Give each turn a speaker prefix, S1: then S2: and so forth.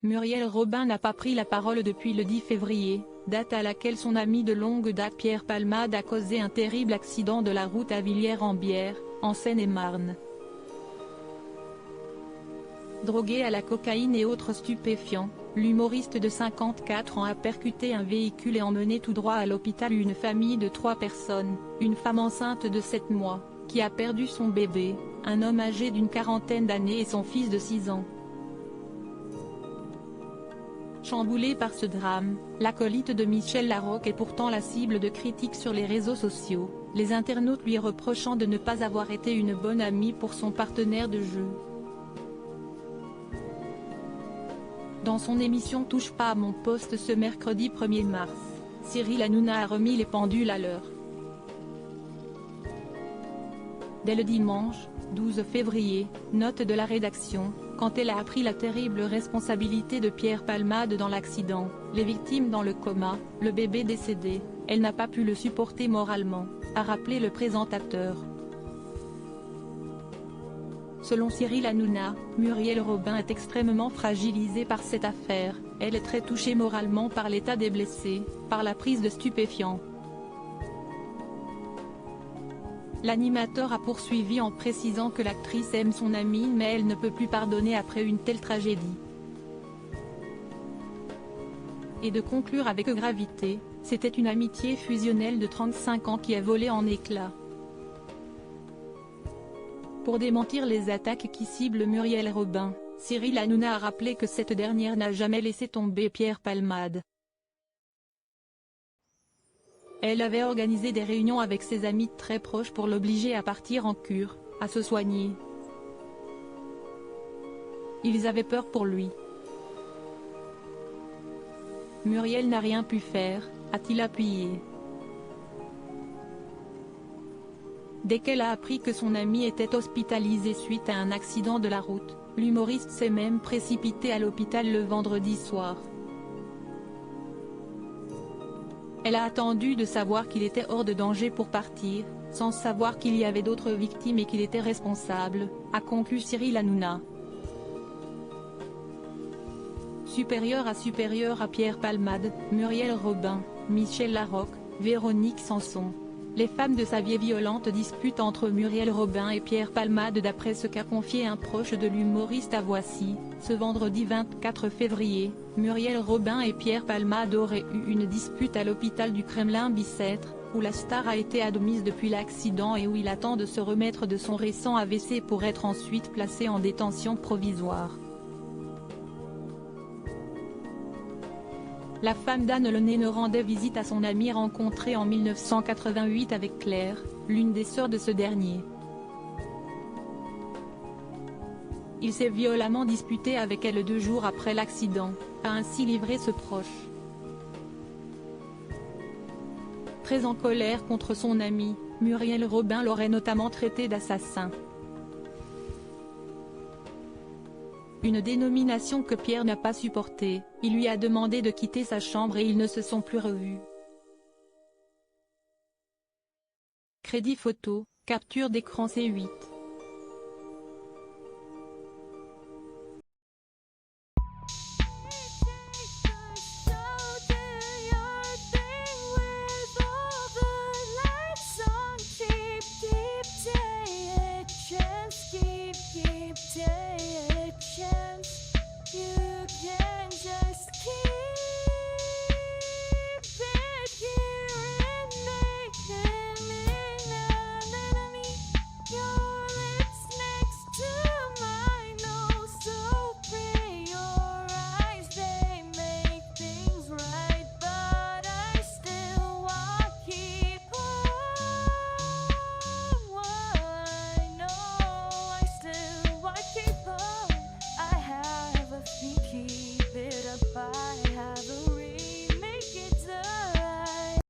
S1: Muriel Robin n'a pas pris la parole depuis le 10 février, date à laquelle son ami de longue date Pierre Palmade a causé un terrible accident de la route à Villiers-en-Bière, en Seine-et-Marne. Drogué à la cocaïne et autres stupéfiants, l'humoriste de 54 ans a percuté un véhicule et emmené tout droit à l'hôpital une famille de 3 personnes, une femme enceinte de 7 mois, qui a perdu son bébé, un homme âgé d'une quarantaine d'années et son fils de 6 ans. Chamboulé par ce drame, l'acolyte de Michel Larocque est pourtant la cible de critiques sur les réseaux sociaux, les internautes lui reprochant de ne pas avoir été une bonne amie pour son partenaire de jeu. Dans son émission Touche pas à mon poste ce mercredi 1er mars, Cyril Hanouna a remis les pendules à l'heure. Dès le dimanche, 12 février, note de la rédaction, quand elle a appris la terrible responsabilité de Pierre Palmade dans l'accident, les victimes dans le coma, le bébé décédé, elle n'a pas pu le supporter moralement, a rappelé le présentateur. Selon Cyril Hanouna, Muriel Robin est extrêmement fragilisée par cette affaire, elle est très touchée moralement par l'état des blessés, par la prise de stupéfiants. L'animateur a poursuivi en précisant que l'actrice aime son amie mais elle ne peut plus pardonner après une telle tragédie. Et de conclure avec gravité, c'était une amitié fusionnelle de 35 ans qui a volé en éclats. Pour démentir les attaques qui ciblent Muriel Robin, Cyril Hanouna a rappelé que cette dernière n'a jamais laissé tomber Pierre Palmade. Elle avait organisé des réunions avec ses amis très proches pour l'obliger à partir en cure, à se soigner. Ils avaient peur pour lui. Muriel n'a rien pu faire, a-t-il appuyé. Dès qu'elle a appris que son ami était hospitalisé suite à un accident de la route, l'humoriste s'est même précipité à l'hôpital le vendredi soir. Elle a attendu de savoir qu'il était hors de danger pour partir, sans savoir qu'il y avait d'autres victimes et qu'il était responsable, a conclu Cyril Hanouna. Supérieur à Pierre Palmade, Muriel Robin, Michel Larocque, Véronique Sanson. Les femmes de sa vieille violente dispute entre Muriel Robin et Pierre Palmade d'après ce qu'a confié un proche de l'humoriste à Voici, ce vendredi 24 février, Muriel Robin et Pierre Palmade auraient eu une dispute à l'hôpital du Kremlin-Bicêtre, où la star a été admise depuis l'accident et où il attend de se remettre de son récent AVC pour être ensuite placé en détention provisoire. La femme d'Anne Lenné rendait visite à son amie rencontrée en 1988 avec Claire, l'une des sœurs de ce dernier. Il s'est violemment disputé avec elle 2 jours après l'accident, a ainsi livré ce proche. Très en colère contre son amie, Muriel Robin l'aurait notamment traité d'assassin. Une dénomination que Pierre n'a pas supportée, il lui a demandé de quitter sa chambre et ils ne se sont plus revus. Crédit photo, capture d'écran C8.